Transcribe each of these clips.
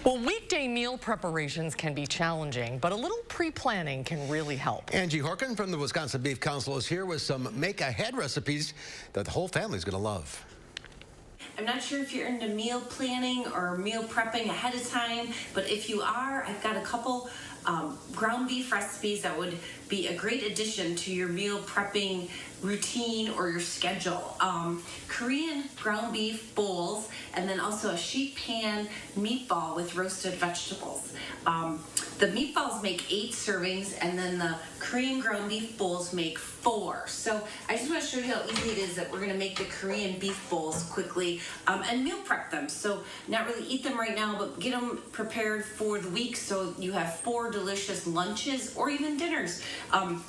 Well, weekday meal preparations can be challenging, but a little pre-planning can really help. Angie Horkan from the Wisconsin Beef Council is here with some make-ahead recipes that the whole family's going to love. I'm not sure if you're into meal planning or meal prepping ahead of time, but if you are, I've got a couple ground beef recipes that would be a great addition to your meal prepping routine or your schedule. Korean ground beef bowls, and then also a sheet pan meatball with roasted vegetables. The meatballs make 8 servings, and then the Korean ground beef bowls make 4. So I just want to show you how easy it is that we're going to make the Korean beef bowls quickly and meal prep them. So not really eat them right now, but get them prepared for the week so you have 4 delicious lunches or even dinners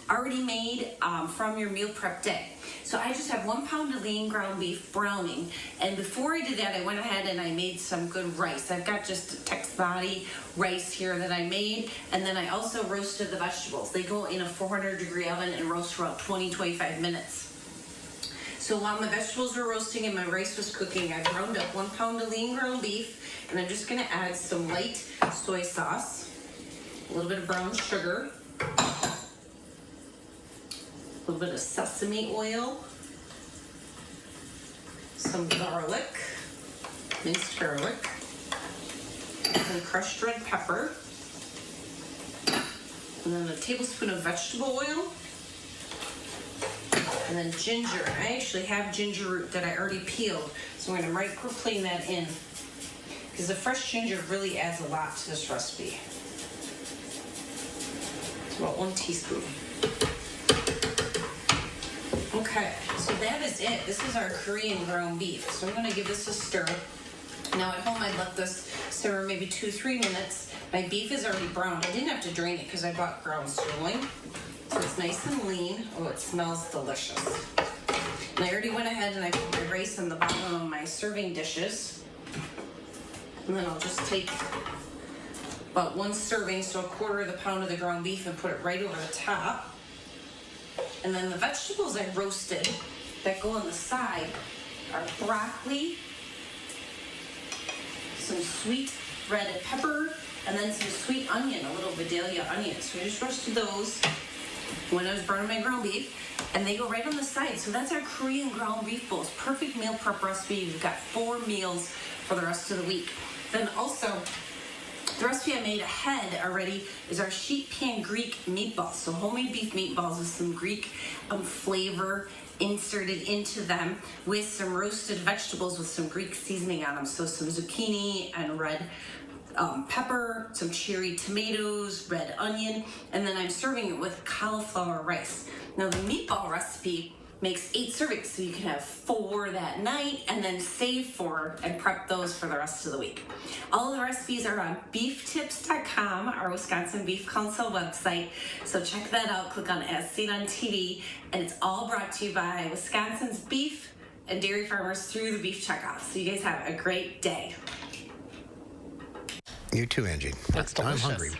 already made from your meal prep day. So I just have 1 pound of lean ground beef browning, and before I did that, I went ahead and I made some good rice. I've got just tex body rice here that I made, and then I also roasted the vegetables. They go in a 400-degree oven and roast for about 20-25 minutes. So while my vegetables were roasting and my rice was cooking, I ground up 1 pound of lean ground beef, and I'm just going to add some light soy sauce, a little bit of brown sugar, a little bit of sesame oil, some garlic, minced garlic, some crushed red pepper, and then a tablespoon of vegetable oil, and then ginger. I actually have ginger root that I already peeled, so I'm going to microplane that in because the fresh ginger really adds a lot to this recipe. It's about 1 teaspoon. Okay, so that is it. This is our Korean ground beef. So I'm going to give this a stir. Now at home I'd let this simmer maybe 2-3 minutes. My beef is already browned. I didn't have to drain it because I bought ground sirloin. So it's nice and lean. Oh, it smells delicious. And I already went ahead and I put my rice in the bottom of my serving dishes. And then I'll just take about 1 serving, so 1/4 of the pound of the ground beef, and put it right over the top. And then the vegetables I roasted that go on the side are broccoli, some sweet red pepper, and then some sweet onion, a little Vidalia onion. So I just roasted those when I was burning my ground beef, and they go right on the side. So that's our Korean ground beef bowls. Perfect meal prep recipe. You've got 4 meals for the rest of the week. Then also, the recipe I made ahead already is our sheet pan Greek meatballs. So homemade beef meatballs with some Greek flavor inserted into them, with some roasted vegetables with some Greek seasoning on them. So some zucchini and red pepper, some cherry tomatoes, red onion, and then I'm serving it with cauliflower rice. Now the meatball recipe makes 8 servings, so you can have 4 that night and then save 4 and prep those for the rest of the week. All of the recipes are on beeftips.com, our Wisconsin Beef Council website, so check that out. Click on As Seen on TV, and it's all brought to you by Wisconsin's beef and dairy farmers through the beef checkoff. So you guys have a great day. You too, Angie. That's delicious. I'm hungry.